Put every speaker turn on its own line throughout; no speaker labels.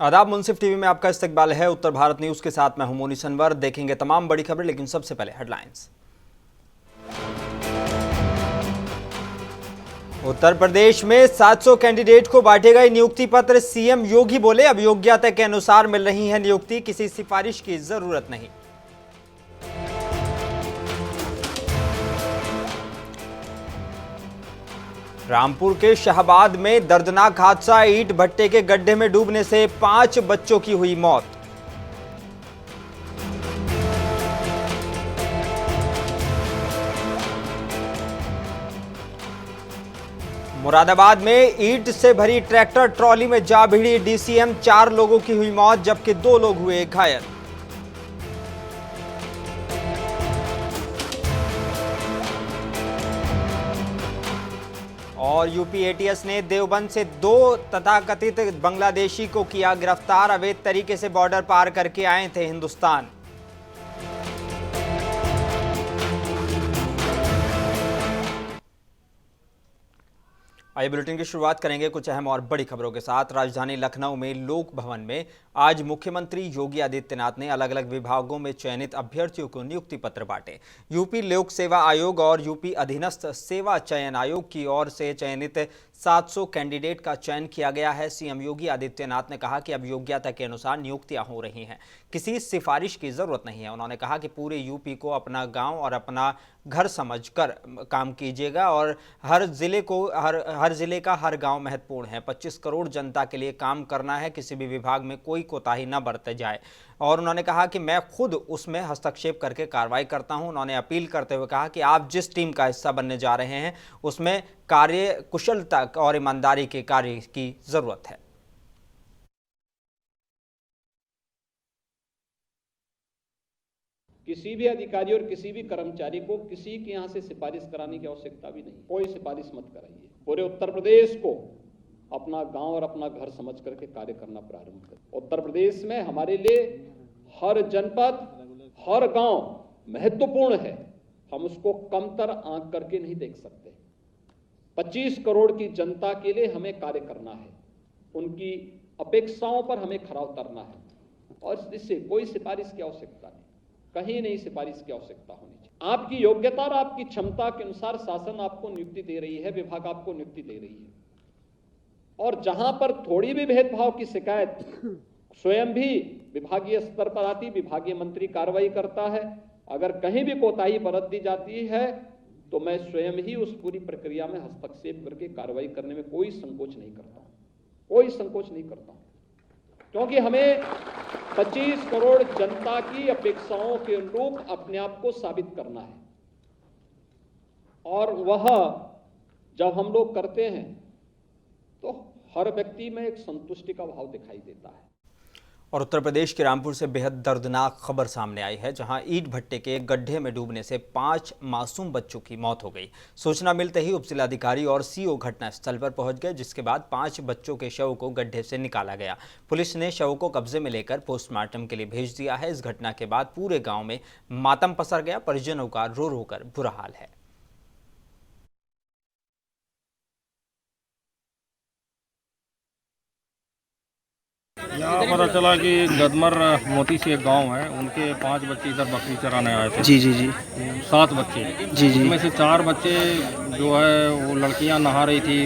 आदाब, मुंसिफ टीवी में आपका इस्तकबाल है। उत्तर भारत न्यूज के साथ मैं हूं मोनी सनवर। देखेंगे तमाम बड़ी खबरें, लेकिन सबसे पहले हेडलाइंस। उत्तर प्रदेश में 700 कैंडिडेट को बांटे गए नियुक्ति पत्र। सीएम योगी बोले, अब योग्यता के अनुसार मिल रही है नियुक्ति, किसी सिफारिश की जरूरत नहीं। रामपुर के शाहबाद में दर्दनाक हादसा, ईंट भट्टे के गड्ढे में डूबने से 5 बच्चों की हुई मौत। मुरादाबाद में ईंट से भरी ट्रैक्टर ट्रॉली में जा भिड़ी डीसीएम, 4 लोगों की हुई मौत जबकि 2 लोग हुए घायल। और यूपी एटीएस ने देवबंद से 2 तथाकथित बांग्लादेशी को किया गिरफ्तार। अवैध तरीके से बॉर्डर पार करके आए थे हिंदुस्तान। आइए बुलेटिन की शुरुआत करेंगे कुछ अहम और बड़ी खबरों के साथ। राजधानी लखनऊ में लोक भवन में आज मुख्यमंत्री योगी आदित्यनाथ ने अलग अलग विभागों में चयनित अभ्यर्थियों को नियुक्ति पत्र बांटे। यूपी लोक सेवा आयोग और यूपी अधीनस्थ सेवा चयन आयोग की ओर से चयनित 700 कैंडिडेट का चयन किया गया है। सीएम योगी आदित्यनाथ ने कहा कि अब योग्यता के अनुसार नियुक्तियां हो रही हैं, किसी सिफारिश की जरूरत नहीं है। उन्होंने कहा कि पूरे यूपी को अपना गांव और अपना घर समझकर काम कीजिएगा और हर जिले का हर गांव महत्वपूर्ण है। 25 करोड़ जनता के लिए काम करना है, किसी भी विभाग में कोई कोताही न बरते जाए। और उन्होंने कहा कि मैं खुद उसमें हस्तक्षेप करके कार्रवाई करता हूं। उन्होंने अपील करते हुए कहा कि आप जिस टीम का हिस्सा बनने जा रहे हैं उसमें कार्य कुशलता और ईमानदारी के कार्य की जरूरत है।
किसी भी अधिकारी और किसी भी कर्मचारी को किसी के यहां से सिफारिश कराने की आवश्यकता भी नहीं। कोई सिफारिश मत कराइए। पूरे उत्तर प्रदेश को अपना गांव और अपना घर समझ करके कार्य करना प्रारंभ करें। उत्तर प्रदेश में हमारे लिए हर जनपद, हर गांव महत्वपूर्ण है। हम उसको कमतर आंक करके नहीं देख सकते। 25 करोड़ की जनता के लिए हमें कार्य करना है, उनकी अपेक्षाओं पर हमें खरा उतरना है और इससे कोई सिफारिश की आवश्यकता नहीं, कहीं नहीं सिफारिश की आवश्यकता होनी चाहिए। आपकी योग्यता और आपकी क्षमता के अनुसार शासन आपको नियुक्ति दे रही है, विभाग आपको नियुक्ति दे रही है। और जहां पर थोड़ी भी भेदभाव की शिकायत स्वयं भी विभागीय स्तर पर आती, विभागीय मंत्री कार्रवाई करता है। अगर कहीं भी कोताही बरत दी जाती है तो मैं स्वयं ही उस पूरी प्रक्रिया में हस्तक्षेप करके कार्रवाई करने में कोई संकोच नहीं करता हूं, कोई संकोच नहीं करता हूं, क्योंकि हमें 25 करोड़ जनता की अपेक्षाओं के अनुरूप अपने आप को साबित करना है। और वह जब हम लोग करते हैं तो हर व्यक्ति में एक संतुष्टि का भाव दिखाई देता है।
और उत्तर प्रदेश के रामपुर से बेहद दर्दनाक खबर सामने आई है, जहां ईंट भट्टे के गड्ढे में डूबने से 5 मासूम बच्चों की मौत हो गई। सूचना मिलते ही उपजिलाधिकारी और सीओ घटनास्थल पर पहुंच गए, जिसके बाद 5 बच्चों के शव को गड्ढे से निकाला गया। पुलिस ने शव को कब्जे में लेकर पोस्टमार्टम के लिए भेज दिया है। इस घटना के बाद पूरे गाँव में मातम पसर गया। परिजनों का रो रो कर बुरा हाल है।
यहाँ पता चला कि गदमर मोती से एक गांव है, उनके 5 बच्चे इधर बकरी चराने आए थे।
जी जी जी
7 बच्चे
जी जी
उसमें से 4 बच्चे जो है वो लड़कियां नहा रही थी,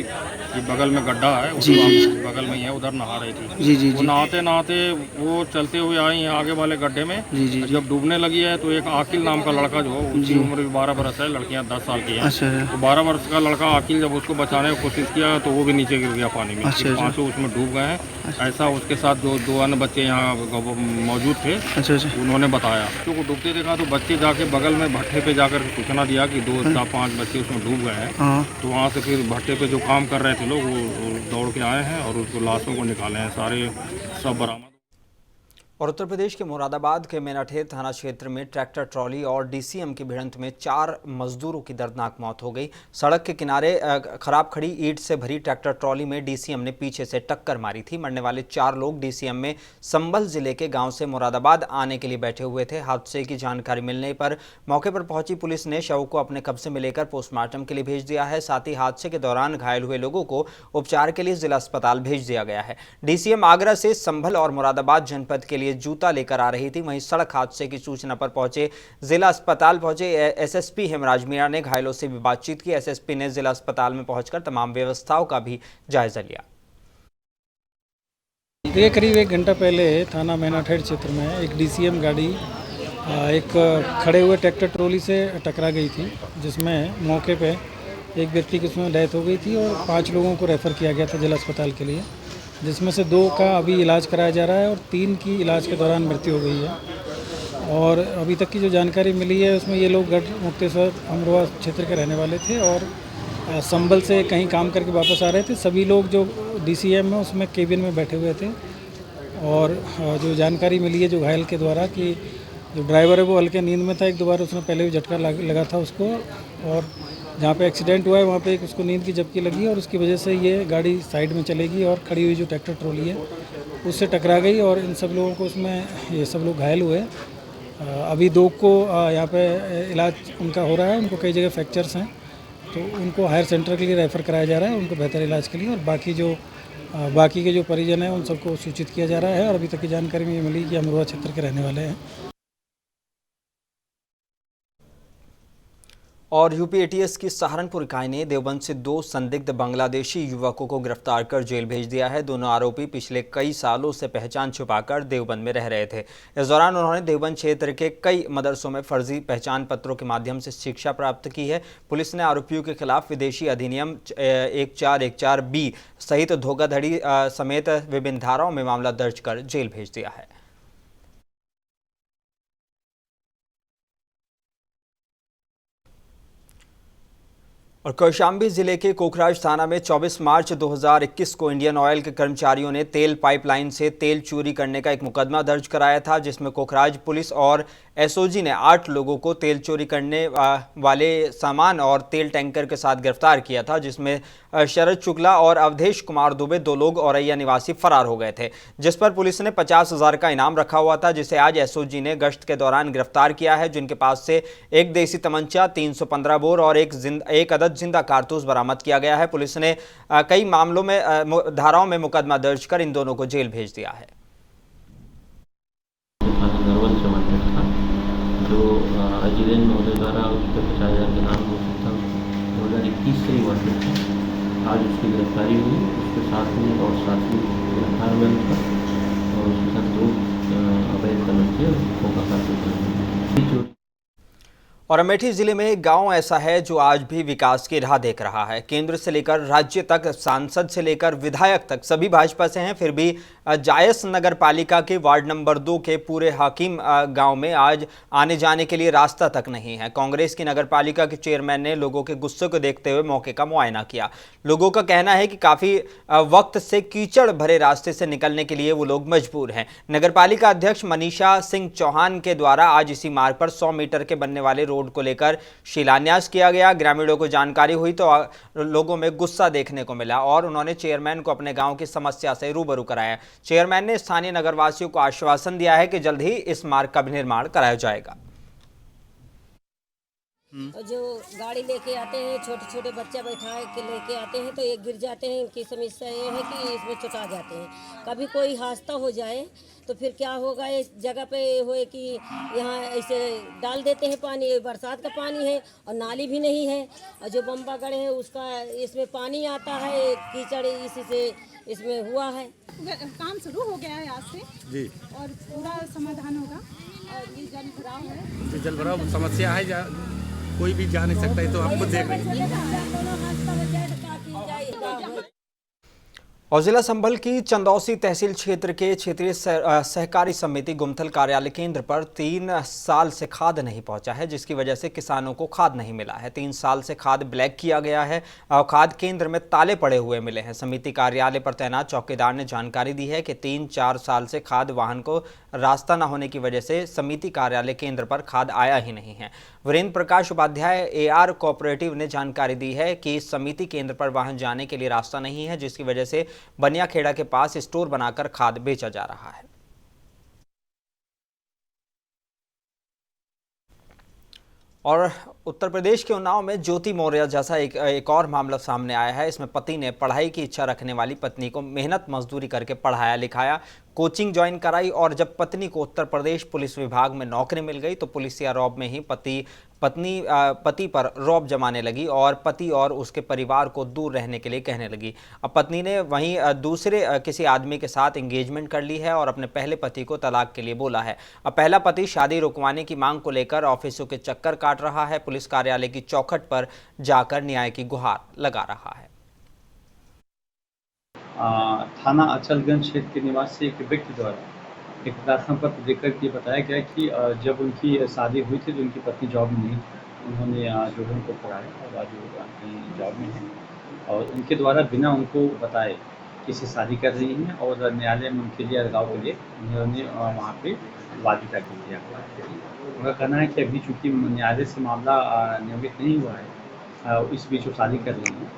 ये बगल में गड्ढा है
जी जी
बगल में ही है, उधर नहा रही थी।
जी जी
वो
जी
नहाते नहाते वो चलते हुए आई हैं आगे वाले गड्ढे में।
जी जी
जब डूबने लगी है तो एक आकिल नाम का लड़का जो उसकी
जी।
उम्र 12 बरस है, लड़कियां 10 साल की हैं।
अच्छा
तो 12 वर्ष का लड़का आकिल जब उसको बचाने की कोशिश किया तो वो भी नीचे गिर गया पानी में।
अच्छा, अच्छा।
5 उसमें डूब गए हैं। ऐसा उसके साथ जो 2 अन्य बच्चे यहाँ मौजूद थे
अच्छा अच्छा
उन्होंने बताया। तो वो डूबते देखा तो बच्चे जाके बगल में भट्टे पे जाकर सूचना दिया कि 2-5 बच्चे उसमें डूब गए हैं।
हाँ
तो वहाँ से फिर भट्टे पे जो काम कर रहे थे लोग वो दौड़ के आए हैं और उसको लाशों को निकाले हैं, सारे सब बरामद।
और उत्तर प्रदेश के मुरादाबाद के मेनाठेर थाना क्षेत्र में ट्रैक्टर ट्रॉली और डीसीएम की भिड़ंत में 4 मजदूरों की दर्दनाक मौत हो गई। सड़क के किनारे खराब खड़ी ईंट से भरी ट्रैक्टर ट्रॉली में डीसीएम ने पीछे से टक्कर मारी थी। मरने वाले 4 लोग डीसीएम में संभल जिले के गांव से मुरादाबाद आने के लिए बैठे हुए थे। हादसे की जानकारी मिलने पर मौके पर पहुंची पुलिस ने शव को अपने कब्जे में लेकर पोस्टमार्टम के लिए भेज दिया है। साथ ही हादसे के दौरान घायल हुए लोगों को उपचार के लिए जिला अस्पताल भेज दिया गया है। डीसीएम आगरा से संभल और मुरादाबाद जनपद के लिए जूता लेकर आ रही थी। वहीं सड़क हादसे की सूचना पर पहुंचे जिला अस्पताल पहुंचे एसएसपी हेमराज मीणा ने घायलों से भी बातचीत की। एसएसपी ने जिला अस्पताल में पहुंचकर तमाम व्यवस्थाओं का भी जायजा लिया।
ये करीब 1 घंटा पहले थाना मेनाठेर क्षेत्र में एक डीसीएम गाड़ी एक खड़े हुए ट्रैक्टर ट्रॉली से टकरा गई थी, जिसमें मौके पे एक व्यक्ति की उसमें डेथ हो गई थी और 5 लोगों को रेफ़र किया गया था जिला अस्पताल के लिए, जिसमें से 2 का अभी इलाज कराया जा रहा है और 3 की इलाज के दौरान मृत्यु हो गई है। और अभी तक की जो जानकारी मिली है उसमें ये लोग गढ़ मुक्तेश्वर अमरोहा क्षेत्र के रहने वाले थे और संभल से कहीं काम करके वापस आ रहे थे। सभी लोग जो डीसीएम है उसमें केबिन में बैठे हुए थे और जो जानकारी मिली है जो घायल के द्वारा कि जो ड्राइवर है वो हल्के नींद में था, 1-2 बार उसने पहले भी झटका लगा था उसको, और जहाँ पे एक्सीडेंट हुआ है वहाँ पे उसको नींद की झपकी लगी और उसकी वजह से ये गाड़ी साइड में चलेगी और खड़ी हुई जो ट्रैक्टर ट्रॉली है उससे टकरा गई और इन सब लोगों को उसमें ये सब लोग घायल हुए। अभी 2 को यहाँ पे इलाज उनका हो रहा है, उनको कई जगह फ्रैक्चर्स हैं तो उनको हायर सेंटर के लिए रेफ़र कराया जा रहा है उनको बेहतर इलाज के लिए, और बाकी के जो परिजन हैं उन सबको सूचित किया जा रहा है। और अभी तक की जानकारी में ये मिली कि अमरोहा क्षेत्र के रहने वाले हैं।
और यूपी एटीएस की सहारनपुर इकाई ने देवबंद से 2 संदिग्ध बांग्लादेशी युवकों को गिरफ्तार कर जेल भेज दिया है। दोनों आरोपी पिछले कई सालों से पहचान छुपाकर देवबंद में रह रहे थे। इस दौरान उन्होंने देवबंद क्षेत्र के कई मदरसों में फर्जी पहचान पत्रों के माध्यम से शिक्षा प्राप्त की है। पुलिस ने आरोपियों के खिलाफ विदेशी अधिनियम 1414B सहित धोखाधड़ी समेत विभिन्न धाराओं में मामला दर्ज कर जेल भेज दिया है। और कौशाम्बी जिले के कोखराज थाना में 24 मार्च 2021 को इंडियन ऑयल के कर्मचारियों ने तेल पाइपलाइन से तेल चोरी करने का एक मुकदमा दर्ज कराया था, जिसमें कोखराज पुलिस और एसओजी ने 8 लोगों को तेल चोरी करने वाले सामान और तेल टैंकर के साथ गिरफ्तार किया था, जिसमें शरद शुक्ला और अवधेश कुमार दुबे 2 लोग औरैया निवासी फरार हो गए थे, जिस पर पुलिस ने 50,000 का इनाम रखा हुआ था, जिसे आज एसओजी ने गश्त के दौरान गिरफ्तार किया है, जिनके पास से एक देसी तमंचा, 315 बोर और एक अदद जिंदा कारतूस बरामद किया गया है। पुलिस ने कई मामलों में धाराओं में मुकदमा दर्ज कर इन दोनों को जेल भेज दिया है।
जो अजीरेन महोदय द्वारा उसके 50,000 के नाम घोषित था 2021 से ही वांटेड था। आज उसकी गिरफ्तारी हुई, उसके साथ में और साथी गिरफ्तार हुए उनका, और उसके साथ 2 अवैध तमंचे और खोखा कारतूस।
और अमेठी जिले में एक गांव ऐसा है जो आज भी विकास की राह देख रहा है। केंद्र से लेकर राज्य तक, सांसद से लेकर विधायक तक सभी भाजपा से हैं, फिर भी जायस नगर पालिका के वार्ड नंबर 2 के पूरे हकीम गांव में आज आने जाने के लिए रास्ता तक नहीं है। कांग्रेस की नगर पालिका के चेयरमैन ने लोगों के गुस्से को देखते हुए मौके का मुआयना किया। लोगों का कहना है कि काफी वक्त से कीचड़ भरे रास्ते से निकलने के लिए वो लोग मजबूर हैं। नगर पालिका अध्यक्ष मनीषा सिंह चौहान के द्वारा आज इसी मार्ग पर 100 मीटर के बनने वाले रोड को लेकर शिलान्यास किया गया। ग्रामीणों को जानकारी हुई तो लोगों में गुस्सा देखने को मिला और उन्होंने चेयरमैन को अपने गांव की समस्या से रूबरू कराया। चेयरमैन ने स्थानीय नगरवासियों को आश्वासन दिया है कि जल्द ही इस मार्ग का निर्माण कराया जाएगा।
जो गाड़ी लेके आते हैं, छोटे छोटे बच्चा बैठा के लेके आते हैं तो एक गिर जाते हैं। उनकी समस्या ये है कि इसमें चुटा जाते हैं। कभी कोई हादसा हो जाए तो फिर क्या होगा, इस जगह पे होए कि यहाँ ऐसे डाल देते हैं पानी, बरसात का पानी है और नाली भी नहीं है, और जो बम्बा गढ़े हैं उसका इसमें पानी आता है, कीचड़ इसी से इसमें हुआ है।
काम शुरू हो गया है आज से जी, और पूरा समाधान होगा। और ये जल भराव है,
जल भराव समस्या है, कोई भी जा नहीं सकता है, तो आप खुद देख रहे हैं।
और जिला संभल की चंदौसी तहसील क्षेत्र के क्षेत्रीय सहकारी समिति गुमथल कार्यालय केंद्र पर 3 साल से खाद नहीं पहुंचा है, जिसकी वजह से किसानों को खाद नहीं मिला है। 3 साल से खाद ब्लैक किया गया है और खाद केंद्र में ताले पड़े हुए मिले हैं। समिति कार्यालय पर तैनात चौकीदार ने जानकारी दी है कि 3-4 साल से खाद वाहन को रास्ता न होने की वजह से समिति कार्यालय केंद्र पर खाद आया ही नहीं है। वीरेंद्र प्रकाश उपाध्याय AR कोऑपरेटिव ने जानकारी दी है कि समिति केंद्र पर वाहन जाने के लिए रास्ता नहीं है, जिसकी वजह से बनियाखेड़ा के पास स्टोर बनाकर खाद बेचा जा रहा है। और उत्तर प्रदेश के उन्नाव में ज्योति मौर्य जैसा एक और मामला सामने आया है। इसमें पति ने पढ़ाई की इच्छा रखने वाली पत्नी को मेहनत मजदूरी करके पढ़ाया लिखाया, कोचिंग ज्वाइन कराई और जब पत्नी को उत्तर प्रदेश पुलिस विभाग में नौकरी मिल गई तो पुलिसिया रौब में ही पति पर रौब जमाने लगी और पति और उसके परिवार को दूर रहने के लिए कहने लगी। अब पत्नी ने वहीं दूसरे किसी आदमी के साथ एंगेजमेंट कर ली है और अपने पहले पति को तलाक के लिए बोला है। अब पहला पति शादी रुकवाने की मांग को लेकर ऑफिसों के चक्कर काट रहा है, पुलिस कार्यालय की चौखट पर जाकर न्याय की गुहार लगा रहा है।
थाना अचलगंज क्षेत्र के निवासी एक व्यक्ति द्वारा एक प्रार्थना पत्र देकर के बताया गया कि जब उनकी शादी हुई थी तो उनकी पत्नी जॉब में नहीं थी। उन्होंने जो है उनको पढ़ाया और आज वो अपनी जॉब में है और उनके द्वारा बिना उनको बताए किसी शादी कर रही हैं और न्यायालय में उनके लिए अलगाव के लिए उन्होंने वहाँ पे वादिता कर दिया। उनका कहना है कि अभी चूँकि न्यायालय से मामला नियमित नहीं हुआ है, इस बीच वो शादी कर रही हैं।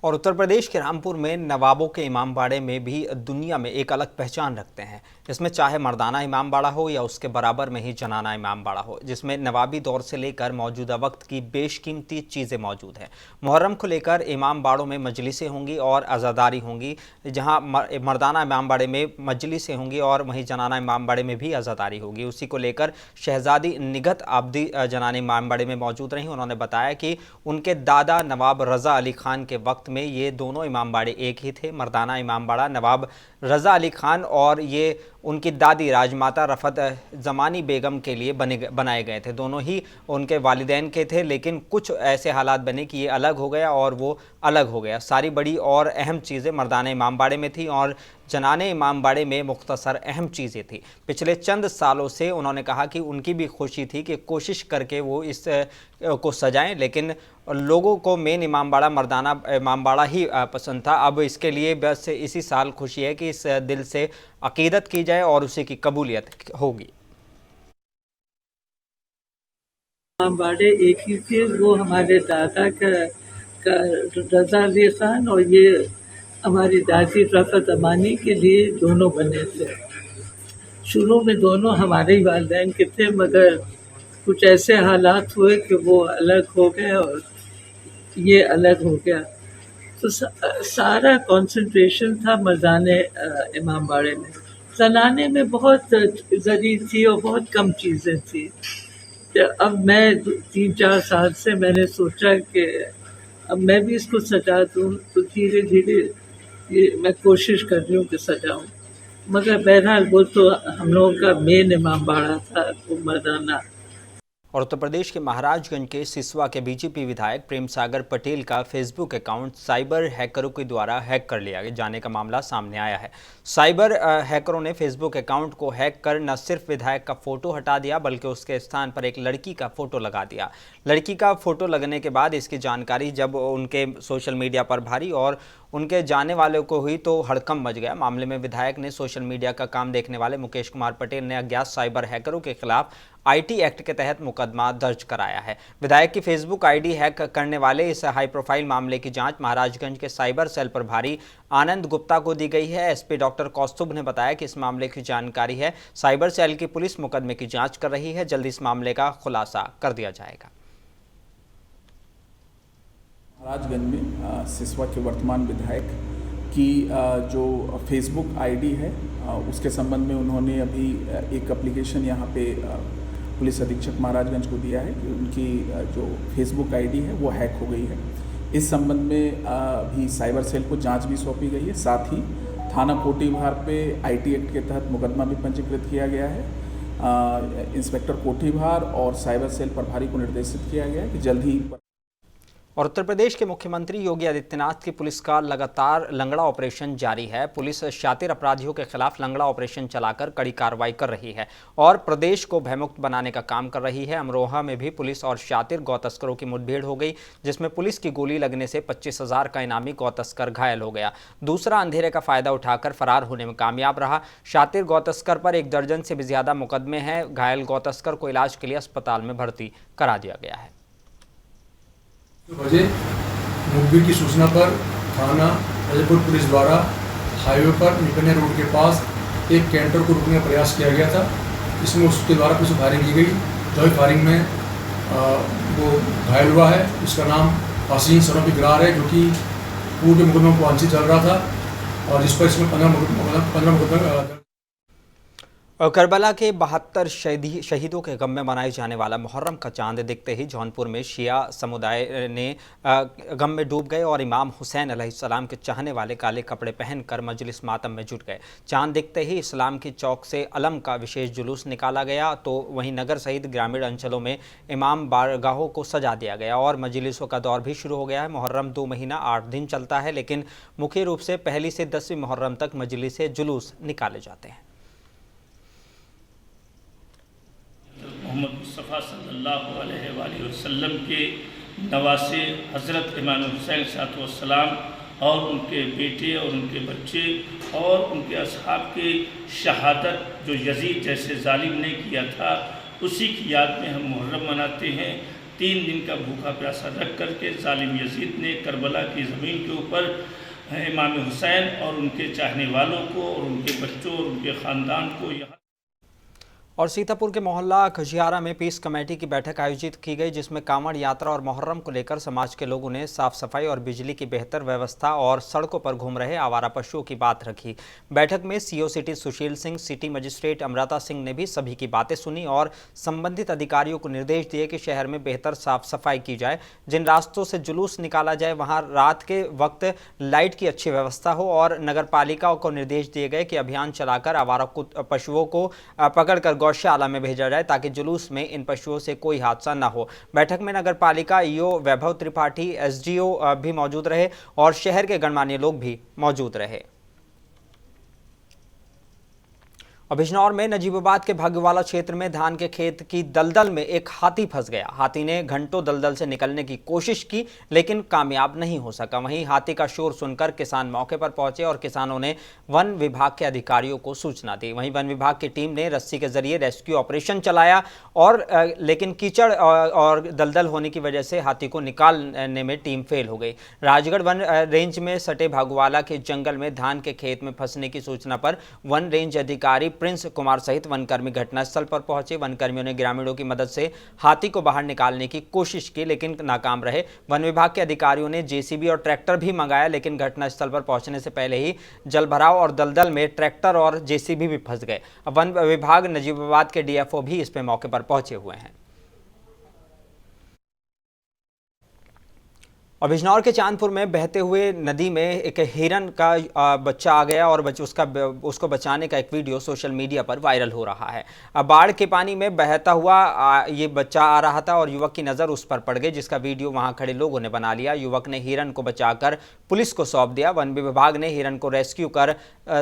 और उत्तर प्रदेश के रामपुर में नवाबों के इमामबाड़े में भी दुनिया में एक अलग पहचान रखते हैं। इसमें चाहे मर्दाना इमामबाड़ा हो या उसके बराबर में ही जनाना इमामबाड़ा हो, जिसमें नवाबी दौर से लेकर मौजूदा वक्त की बेशकीमती चीज़ें मौजूद हैं। मुहर्रम को लेकर इमामबाड़ों में मजलिसें होंगी और अज़ादारी होंगी। जहां मर्दाना इमामबाड़े में मजलिसें होंगी और वहीं जनाना इमामबाड़े में भी अज़ादारी होगी। उसी को लेकर शहजादी निगत आबदी जनाना इमामबाड़े में मौजूद रहीं। उन्होंने बताया कि उनके दादा नवाब रज़ा अली खान के वक्त में ये दोनों इमामबाड़े एक ही थे। मर्दाना इमामबाड़ा नवाब रज़ा अली खान और ये उनकी दादी राजमाता रफ़त ज़मानी बेगम के लिए बनाए गए थे। दोनों ही उनके वालिदैन के थे, लेकिन कुछ ऐसे हालात बने कि ये अलग हो गया और वो अलग हो गया। सारी बड़ी और अहम चीज़ें मर्दाना इमामबाड़े में थी और जनाने इमामबाड़े में मुख्तसर अहम चीज़ें थी। पिछले चंद सालों से उन्होंने कहा कि उनकी भी खुशी थी कि कोशिश करके वो इस को सजाएं, लेकिन लोगों को मेन इमामबाड़ा मर्दाना इमामबाड़ा ही पसंद था। अब इसके लिए बस इसी साल खुशी है कि इस दिल से अकीदत की जाए और उसी की कबूलियत होगी।
इमामबाड़े एक ही थे, वो हमारे दादा का रज़ा अली खान और ये हमारी दादी रफ़त अमानी के लिए दोनों बने थे। शुरू में दोनों हमारे ही वालिदैन के थे, मगर कुछ ऐसे हालात हुए कि वो अलग हो गए और ये अलग हो गया। तो सारा कंसंट्रेशन था मर्दाने इमामबाड़े में। जनाने में बहुत ज़री थी और बहुत कम चीज़ें थी। तो अब मैं 3-4 साल से मैंने सोचा कि अब मैं भी इसको सजा दूँ, तो धीरे धीरे ये मैं कोशिश कर रही हूँ कि सजाऊँ। मगर बहरहाल वो तो हम लोगों का मेन इमामबाड़ा था, वो मर्दाना।
और उत्तर प्रदेश के महाराजगंज के सिसवा के बीजेपी विधायक प्रेम सागर पटेल का फेसबुक अकाउंट साइबर हैकरों के द्वारा हैक कर लिया जाने का मामला सामने आया है। साइबर हैकरों ने फेसबुक अकाउंट को हैक कर न सिर्फ विधायक का फोटो हटा दिया, बल्कि उसके स्थान पर एक लड़की का फोटो लगा दिया। लड़की का फोटो लगने के बाद इसकी जानकारी जब उनके सोशल मीडिया पर भारी और उनके जाने वालों को हुई तो हड़कंप मच गया। मामले में विधायक ने सोशल मीडिया का काम देखने वाले मुकेश कुमार पटेल ने अज्ञात साइबर हैकरों के खिलाफ IT एक्ट के तहत मुकदमा दर्ज कराया है। विधायक की फेसबुक ID हैक करने वाले इस हाई प्रोफाइल मामले की जांच महाराजगंज के साइबर सेल प्रभारी आनंद गुप्ता को दी गई है। SP डॉक्टर कौस्तुभ ने बताया कि इस मामले की जानकारी है, साइबर सेल की पुलिस मुकदमे की जाँच कर रही है, जल्द इस मामले का खुलासा कर दिया जाएगा।
महाराजगंज में सिसवा के वर्तमान विधायक की जो फेसबुक ID है उसके संबंध में उन्होंने अभी एक एप्लीकेशन यहाँ पे पुलिस अधीक्षक महाराजगंज को दिया है कि उनकी जो फेसबुक ID है वो हैक हो गई है। इस संबंध में अभी साइबर सेल को जांच भी सौंपी गई है। साथ ही थाना कोठीभार पे IT एक्ट के तहत मुकदमा भी पंजीकृत किया गया है। इंस्पेक्टर कोठीभार और साइबर सेल प्रभारी को निर्देशित किया गया है कि जल्द ही
और उत्तर प्रदेश के मुख्यमंत्री योगी आदित्यनाथ की पुलिस का लगातार लंगड़ा ऑपरेशन जारी है। पुलिस शातिर अपराधियों के खिलाफ लंगड़ा ऑपरेशन चलाकर कड़ी कार्रवाई कर रही है और प्रदेश को भयमुक्त बनाने का काम कर रही है। अमरोहा में भी पुलिस और शातिर गौ तस्करों की मुठभेड़ हो गई, जिसमें पुलिस की गोली लगने से 25,000 का इनामी गौ तस्कर घायल हो गया। दूसरा अंधेरे का फायदा उठाकर फरार होने में कामयाब रहा। शातिर गौ तस्कर पर 1 दर्जन से भी ज्यादा मुकदमे हैं। घायल गौ तस्कर को इलाज के लिए अस्पताल में भर्ती करा दिया गया है।
बजे मुखबिर की सूचना पर थाना अजयपुर पुलिस द्वारा हाईवे पर निकलने रोड के पास एक कैंटर को रोकने का प्रयास किया गया था। इसमें उसके द्वारा कुछ फायरिंग की गई। जो फायरिंग में वो घायल हुआ है। उसका नाम हसीन सरों की गिरार है, जो कि पूर्व मुकदमे को वांछित चल रहा था और जिस पर इसमें 15 मुकदमे।
और करबला के 72 शहीदों के गम में मनाए जाने वाला मुहर्रम का चांद दिखते ही जौनपुर में शिया समुदाय ने गम में डूब गए और इमाम हुसैन अलैहिस्सलाम के चाहने वाले काले कपड़े पहनकर मजलिस मातम में जुट गए। चांद दिखते ही इस्लाम की चौक से अलम का विशेष जुलूस निकाला गया, तो वहीं नगर सहित ग्रामीण अंचलों में इमाम बारगाहों को सजा दिया गया और मजलिसों का दौर भी शुरू हो गया है। मुहर्रम 2 महीना 8 दिन चलता है, लेकिन मुख्य रूप से पहली से 10वीं मुहर्रम तक मजलिस जुलूस निकाले जाते हैं।
मोहम्मद मुस्तफ़ा सल्लल्लाहु अलैहि वसल्लम के नवासे हज़रत इमाम हुसैन सलाम और उनके बेटे और उनके बच्चे और उनके असहाब की शहादत जो यजीद जैसे जालिम ने किया था, उसी की याद में हम मुहर्रम मनाते हैं। 3 दिन का भूखा प्यासा रख करके जालिम यजीद ने करबला की ज़मीन के ऊपर इमाम हुसैन और उनके चाहने वालों को और उनके बच्चों और उनके ख़ानदान को यहाँ।
और सीतापुर के मोहल्ला खजियारा में पीस कमेटी की बैठक आयोजित की गई, जिसमें कांवड़ यात्रा और मुहर्रम को लेकर समाज के लोगों ने साफ सफाई और बिजली की बेहतर व्यवस्था और सड़कों पर घूम रहे आवारा पशुओं की बात रखी। बैठक में CO city Sushil Singh, city magistrate Amrita Singh ने भी सभी की बातें सुनी और संबंधित अधिकारियों को निर्देश दिए कि शहर में बेहतर साफ सफाई की जाए। जिन रास्तों से जुलूस निकाला जाए वहाँ रात के वक्त लाइट की अच्छी व्यवस्था हो और नगर पालिका को निर्देश दिए गए कि अभियान चलाकर आवारा पशुओं को पकड़कर गौशाला में भेजा जाए, ताकि जुलूस में इन पशुओं से कोई हादसा न हो। बैठक में नगर पालिका ईओ वैभव त्रिपाठी, एसडीओ भी मौजूद रहे और शहर के गणमान्य लोग भी मौजूद रहे। और बिजनौर में नजीबाबाद के भाग्यवाला क्षेत्र में धान के खेत की दलदल में एक हाथी फंस गया। हाथी ने घंटों दलदल से निकलने की कोशिश की, लेकिन कामयाब नहीं हो सका। वहीं हाथी का शोर सुनकर किसान मौके पर पहुंचे और किसानों ने वन विभाग के अधिकारियों को सूचना दी। वहीं वन विभाग की टीम ने रस्सी के जरिए रेस्क्यू ऑपरेशन चलाया और लेकिन कीचड़ और दलदल होने की वजह से हाथी को निकालने में टीम फेल हो गई। राजगढ़ वन रेंज में सटे भागवाला के जंगल में धान के खेत में फंसने की सूचना पर वन रेंज अधिकारी प्रिंस कुमार सहित वनकर्मी घटनास्थल पर पहुंचे। वनकर्मियों ने ग्रामीणों की मदद से हाथी को बाहर निकालने की कोशिश की, लेकिन नाकाम रहे। वन विभाग के अधिकारियों ने जेसीबी और ट्रैक्टर भी मंगाया, लेकिन घटनास्थल पर पहुंचने से पहले ही जलभराव और दलदल में ट्रैक्टर और जेसीबी भी फंस गए। वन विभाग नजीबाबाद के डीएफओ भी इस पे मौके पर पहुंचे हुए हैं। और बिजनौर के चांदपुर में बहते हुए नदी में एक हिरन का बच्चा आ गया और उसको बचाने का एक वीडियो सोशल मीडिया पर वायरल हो रहा है। बाढ़ के पानी में बहता हुआ ये बच्चा आ रहा था और युवक की नज़र उस पर पड़ गई, जिसका वीडियो वहां खड़े लोगों ने बना लिया। युवक ने हिरन को बचाकर पुलिस को सौंप दिया। वन विभाग ने हिरन को रेस्क्यू कर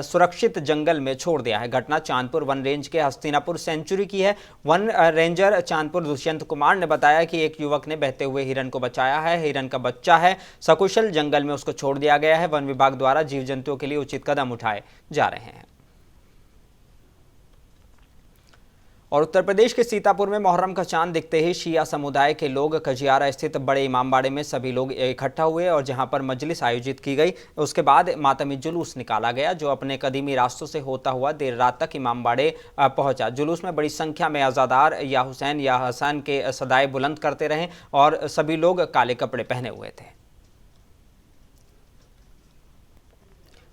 सुरक्षित जंगल में छोड़ दिया है। घटना चांदपुर वन रेंज के हस्तिनापुर सेंचुरी की है। वन रेंजर चांदपुर दुष्यंत कुमार ने बताया कि एक युवक ने बहते हुए हिरन को बचाया है। हिरन का बच्चा है, सकुशल जंगल में उसको छोड़ दिया गया है। वन विभाग द्वारा जीव जंतुओं के लिए उचित कदम उठाए जा रहे हैं। और उत्तर प्रदेश के सीतापुर में मुहर्रम का चांद दिखते ही शिया समुदाय के लोग खजियारा स्थित बड़े इमामबाड़े में सभी लोग इकट्ठा हुए और जहां पर मजलिस आयोजित की गई। उसके बाद मातमी जुलूस निकाला गया, जो अपने कदीमी रास्तों से होता हुआ देर रात तक इमामबाड़े पहुंचा। जुलूस में बड़ी संख्या में अज़ादार या हुसैन या हसन के सदाए बुलंद करते रहे और सभी लोग काले कपड़े पहने हुए थे।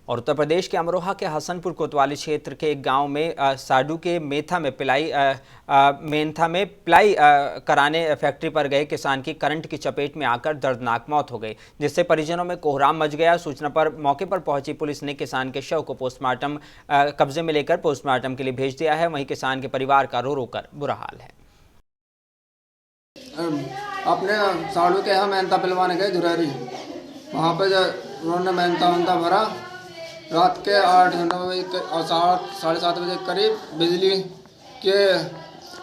और उत्तर प्रदेश के अमरोहा के हसनपुर कोतवाली क्षेत्र के एक गांव में साडू के मेंथा में पिलाई कराने फैक्ट्री पर गए किसान की करंट की चपेट में आकर दर्दनाक मौत हो गई, जिससे परिजनों में कोहराम मच गया। सूचना पर मौके पर पहुंची पुलिस ने किसान के शव को पोस्टमार्टम कब्जे में लेकर पोस्टमार्टम के लिए भेज दिया है। वहीं किसान के परिवार का रो रो कर बुरा हाल है।
अपने साड़ू के यहाँ मेहनता पिलवाने गए धुरेरी। वहाँ पे उन्होंने मेहनता वहनता भरा। रात के 8-9 बजे और 7:30 बजे के करीब बिजली के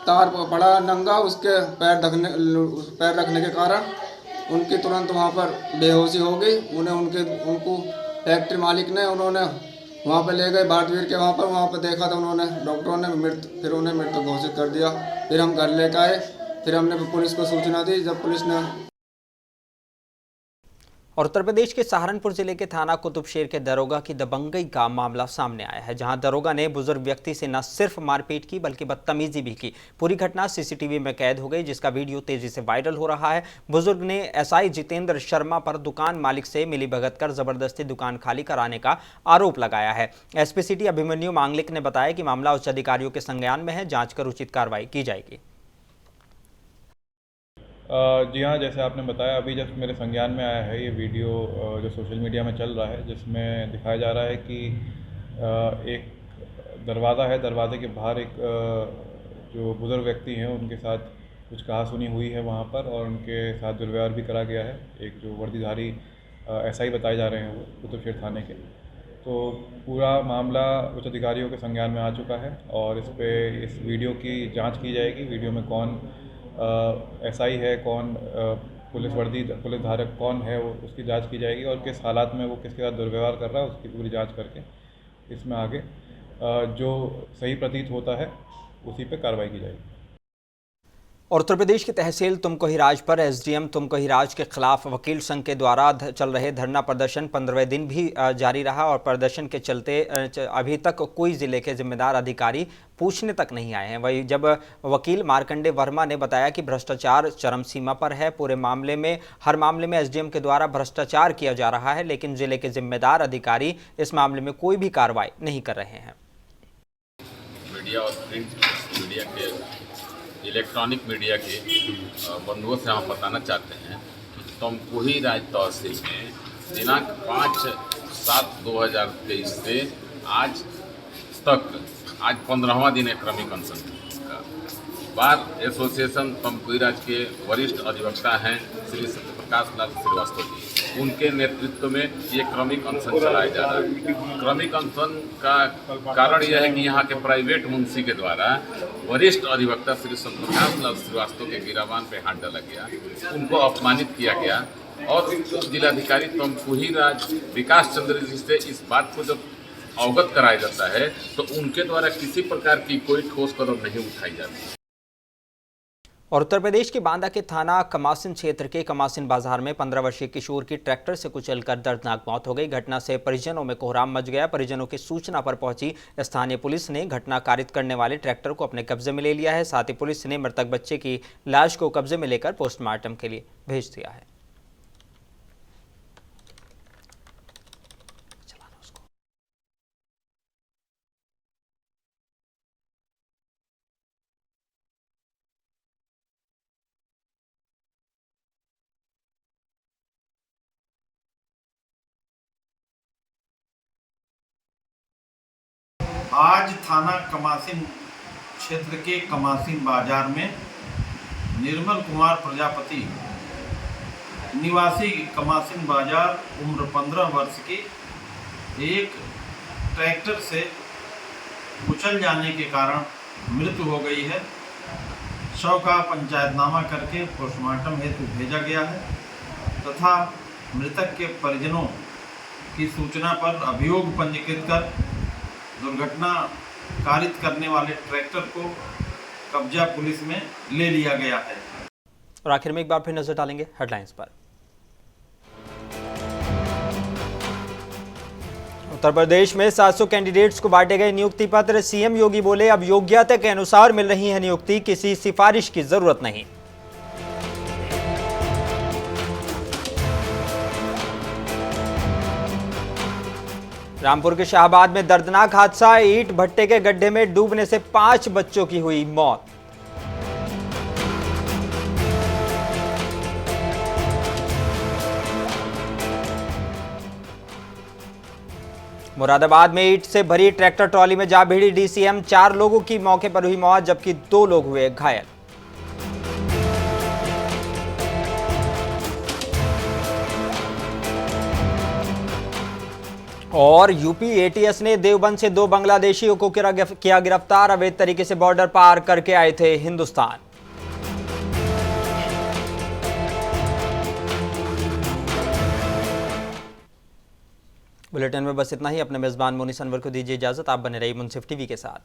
तार पर पड़ा नंगा, उसके पैर रखने के कारण उनकी तुरंत वहाँ पर बेहोशी हो गई। उनको फैक्ट्री मालिक ने उन्होंने वहाँ पर ले गए भारतवीर के वहाँ पर देखा तो उन्होंने डॉक्टरों ने फिर उन्हें मृत घोषित कर दिया। फिर हम घर लेकर आए, फिर हमने पुलिस को सूचना दी। जब पुलिस ने
और उत्तर प्रदेश के सहारनपुर जिले के थाना कुतुबशेर के दरोगा की दबंगई का मामला सामने आया है, जहां दरोगा ने बुजुर्ग व्यक्ति से न सिर्फ मारपीट की बल्कि बदतमीजी भी की। पूरी घटना सीसीटीवी में कैद हो गई, जिसका वीडियो तेजी से वायरल हो रहा है। बुजुर्ग ने एसआई जितेंद्र शर्मा पर दुकान मालिक से मिलीभगत कर जबरदस्ती दुकान खाली कराने का आरोप लगाया है। एसपी सिटी अभिमन्यु मांगलिक ने बताया कि मामला उच्च अधिकारियों के संज्ञान में है, जांच कर उचित कार्रवाई की जाएगी।
जी हाँ, जैसे आपने बताया, अभी जब मेरे संज्ञान में आया है ये वीडियो जो सोशल मीडिया में चल रहा है, जिसमें दिखाया जा रहा है कि एक दरवाज़ा है, दरवाजे के बाहर एक जो बुज़ुर्ग व्यक्ति हैं उनके साथ कुछ कहासुनी हुई है वहाँ पर, और उनके साथ दुर्व्यवहार भी करा गया है। एक जो वर्दीधारी एसआई बताए जा रहे हैं वो कुतुबशेर थाने के, तो पूरा मामला उच्च अधिकारियों के संज्ञान में आ चुका है और इस वीडियो की जाँच की जाएगी। वीडियो में कौन एसआई है, कौन पुलिस धारक कौन है, वो उसकी जांच की जाएगी और किस हालात में वो किसके साथ दुर्व्यवहार कर रहा है उसकी पूरी जांच करके इसमें आगे जो सही प्रतीत होता है उसी पे कार्रवाई की जाएगी।
और उत्तर प्रदेश की तहसील तुमकोहिराज पर एसडीएम तुमकोहिराज के खिलाफ वकील संघ के द्वारा चल रहे धरना प्रदर्शन 15वें दिन भी जारी रहा और प्रदर्शन के चलते अभी तक कोई जिले के जिम्मेदार अधिकारी पूछने तक नहीं आए हैं। वही जब वकील मार्कंडे वर्मा ने बताया कि भ्रष्टाचार चरम सीमा पर है, पूरे मामले में हर मामले में एसडीएम के द्वारा भ्रष्टाचार किया जा रहा है, लेकिन जिले के जिम्मेदार अधिकारी इस मामले में कोई भी कार्रवाई नहीं कर रहे हैं।
मीडिया और प्रिंट मीडिया के इलेक्ट्रॉनिक मीडिया के बंधुओं से हम बताना चाहते हैं कि तुमकोहिराज तहसील में दिनांक 5/7/2023 से आज तक आज 15वां दिन है क्रमिक अनशन का। बार एसोसिएशन तुमकोहिराज के वरिष्ठ अधिवक्ता हैं श्री सत्यप्रकाश लाल श्रीवास्तव जी, उनके नेतृत्व में ये क्रमिक अनशन चलाया जा रहा है। क्रमिक अनशन का कारण यह है कि यहाँ के प्राइवेट मुंशी के द्वारा वरिष्ठ अधिवक्ता श्री सत्यप्रकाश लाल श्रीवास्तव के गिरावान पे हाथ डाला गया, उनको अपमानित किया गया और जिलाधिकारी तुमकोहिराज विकास चंद्र जी से इस बात को जब अवगत कराया जाता है तो उनके द्वारा किसी प्रकार की कोई ठोस कदम नहीं उठाई जाती।
और उत्तर प्रदेश के बांदा के थाना कमासिन क्षेत्र के कमासिन बाजार में 15 वर्षीय किशोर की ट्रैक्टर से कुचलकर दर्दनाक मौत हो गई। घटना से परिजनों में कोहराम मच गया। परिजनों की सूचना पर पहुंची स्थानीय पुलिस ने घटना कारित करने वाले ट्रैक्टर को अपने कब्जे में ले लिया है। साथ ही पुलिस ने मृतक बच्चे की लाश को कब्जे में लेकर पोस्टमार्टम के लिए भेज दिया है।
आज थाना कमासिन क्षेत्र के कमासिन बाजार में निर्मल कुमार प्रजापति निवासी कमासिन बाजार उम्र 15 वर्ष की एक ट्रैक्टर से कुचल जाने के कारण मृत्यु हो गई है। शव का पंचायतनामा करके पोस्टमार्टम हेतु भेजा गया है तथा मृतक के परिजनों की सूचना पर अभियोग पंजीकृत कर दुर्घटना कारित करने वाले ट्रैक्टर को कब्जा पुलिस में ले लिया गया है।
और आखिर में एक बार फिर नजर डालेंगे हेडलाइंस पर। उत्तर प्रदेश में 700 कैंडिडेट्स को बांटे गए नियुक्ति पत्र। सीएम योगी बोले अब योग्यता के अनुसार मिल रही है नियुक्ति, किसी सिफारिश की जरूरत नहीं। रामपुर के शाहबाद में दर्दनाक हादसा, ईंट भट्टे के गड्ढे में डूबने से 5 बच्चों की हुई मौत। मुरादाबाद में ईंट से भरी ट्रैक्टर ट्रॉली में जा भिड़ी डीसीएम, 4 लोगों की मौके पर हुई मौत जबकि 2 लोग हुए घायल। और यूपी एटीएस ने देवबंद से 2 बांग्लादेशियों को किया गिरफ्तार। अवैध तरीके से बॉर्डर पार करके आए थे हिंदुस्तान। बुलेटिन में बस इतना ही। अपने मेजबान मोनिस अनवर को दीजिए इजाजत। आप बने रहिए मुंसिफ टीवी के साथ।